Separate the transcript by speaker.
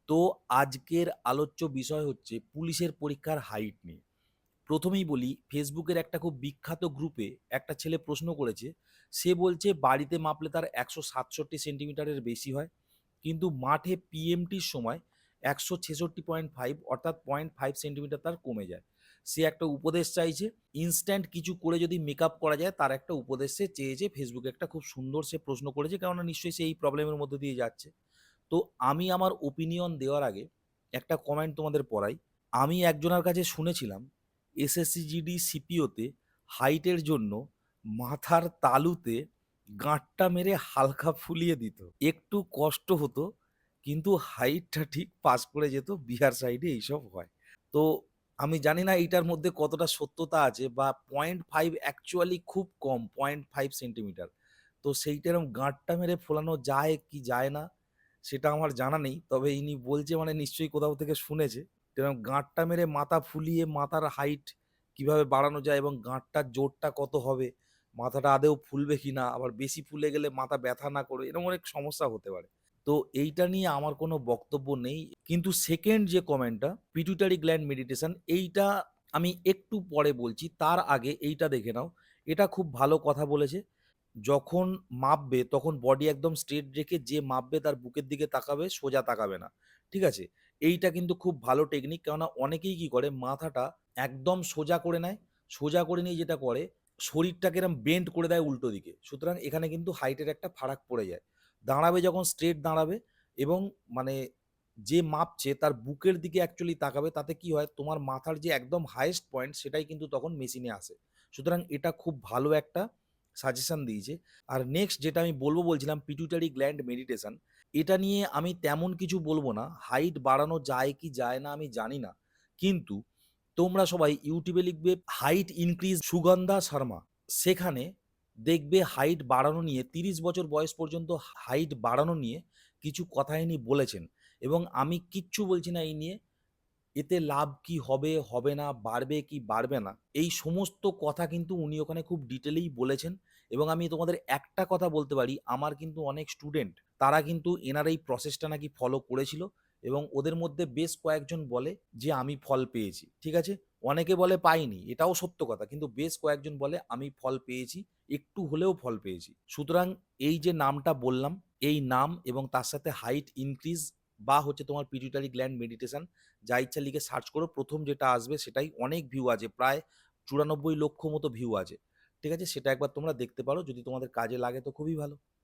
Speaker 1: তো আজকের আলোচ্য বিষয় হচ্ছে পুলিশের পরীক্ষার হাইট নিয়ে। প্রথমেই বলি, ফেসবুকের একটা খুব বিখ্যাত গ্রুপে একটা ছেলে প্রশ্ন করেছে। সে বলছে বাড়িতে মাপলে তার ১৬৭ সেন্টিমিটারের বেশি হয়। কিন্তু মাঠে পিএমটির সময় ১৬৬.৫ অর্থাৎ ০.৫ সেন্টিমিটার তার কমে যায়। সে একটা উপদেশ চাইছে। ইনস্ট্যান্ট কিছু করে যদি মেকআপ করা যায় তার একটা উপদেশ সে চেয়েছে। ফেসবুকে একটা খুব সুন্দর সে প্রশ্ন করেছে, কেননা নিশ্চয়ই সে এই প্রবলেমের মধ্যে দিয়ে যাচ্ছে। তো আমি আমার ওপিনিয়ন দেওয়ার আগে একটা কমেন্ট তোমাদের পড়াই। আমি একজনের কাছে শুনেছিলাম এসএসসি জিডি সিপিওতে হাইটের জন্য মাথার তালুতে গাঁটটা মেরে হালকা ফুলিয়ে দিত। একটু কষ্ট হতো, কিন্তু হাইটটা ঠিক পাস করে যেত। বিহার সাইডে এইসব হয়। তো আমি জানি না এইটার মধ্যে কতটা সত্যতা আছে, বা ০.৫ অ্যাকচুয়ালি খুব কম, ০.৫ সেন্টিমিটার। তো সেইটা এরকম গাঁটটা মেরে ফোলানো যায় কি যায় না সেটা আমার জানা নেই। তবে ইনি বলছে মানে নিশ্চয়ই কোথাও থেকে শুনেছে। এরকম গাঁটটা মেরে মাথা ফুলিয়ে মাথার হাইট কিভাবে বাড়ানো যায় এবং গাঁটটার জোরটা কত হবে, মাথাটা আদৌ ফুলবে কিনা, আবার বেশি ফুলে গেলে মাথা ব্যথা না করে, এরকম অনেক সমস্যা হতে পারে। তো এইটা নিয়ে আমার কোনো বক্তব্য নেই। কিন্তু 2nd যে কমেন্টটা, পিটুইটারি গ্ল্যান্ড মেডিটেশন, এইটা আমি একটু পরে বলছি। তার আগে এইটা দেখে নাও। এটা খুব ভালো কথা বলেছে। যখন মাপবে তখন বডি একদম স্ট্রেট রেখে যে মাপবে তার বুকের দিকে তাকাবে, সোজা তাকাবে না। ঠিক আছে? এইটা কিন্তু খুব ভালো টেকনিক। কেননা অনেকেই কি করে, মাথাটা একদম সোজা করে নেয়। সোজা করে নিয়ে যেটা করে, শরীরটাকে এরম বেন্ড করে দেয় উল্টো দিকে। সুতরাং এখানে কিন্তু হাইটের একটা ফারাক পড়ে যায়। দাঁড়াবে যখন স্ট্রেট দাঁড়াবে, এবং মানে যে মাপছে তার বুকের দিকে অ্যাকচুয়ালি তাকাবে, তাতে কি হয়, তোমার মাথার যে একদম হাইয়েস্ট পয়েন্ট সেটাই কিন্তু তখন মেশিনে আসে। সুতরাং এটা খুব ভালো একটা সাজেশন দিয়েছে। আর নেক্সট যেটা আমি বলছিলাম, পিটুইটারি গ্ল্যান্ড মেডিটেশন। এটা নিয়ে আমি তেমন কিছু বলব না। হাইট বাড়ানো যায় কি যায় না আমি জানি না। কিন্তু তোমরা সবাই YouTube এ লিখবে হাইট ইনক্রিজ সুগন্ধা শর্মা। সেখানে দেখবে হাইট বাড়ানো নিয়ে, ৩০ বছর বয়স পর্যন্ত হাইট বাড়ানো নিয়ে কিছু কথা ইনি বলেছেন। এবং আমি কিচ্ছু বলছি না এই নিয়ে। এতে লাভ কি হবে, হবে না, বাড়বে কি বাড়বে না, এই সমস্ত কথা কিন্তু উনি ওখানে খুব ডিটেইলেই বলেছেন। এবং আমি তোমাদের একটা কথা বলতে পারি, আমার কিন্তু অনেক স্টুডেন্ট তারা কিন্তু এনার এই প্রসেসটা নাকি ফলো করেছিল, এবং ওদের মধ্যে বেশ কয়েকজন বলে যে আমি ফল পেয়েছি। ঠিক আছে? অনেকে বলে পাইনি, এটাও সত্য কথা। কিন্তু বেশ কয়েকজন বলে আমি ফল পেয়েছি, একটু হলেও ফল পেয়েছি। সুতরাং এই যে নামটা বললাম, এই নাম এবং তার সাথে হাইট ইনক্রিজ বা হচ্ছে তোমার পিটুইটারি গ্ল্যান্ড মেডিটেশন, যা ইচ্ছা লিখে সার্চ করো। প্রথম যেটা আসবে সেটাই, অনেক ভিউ আছে, প্রায় ৯৪ লক্ষ মতো ভিউ আছে। ঠিক আছে? সেটা একবার তোমরা দেখতে পারো। যদি তোমাদের কাজে লাগে তো খুবই ভালো।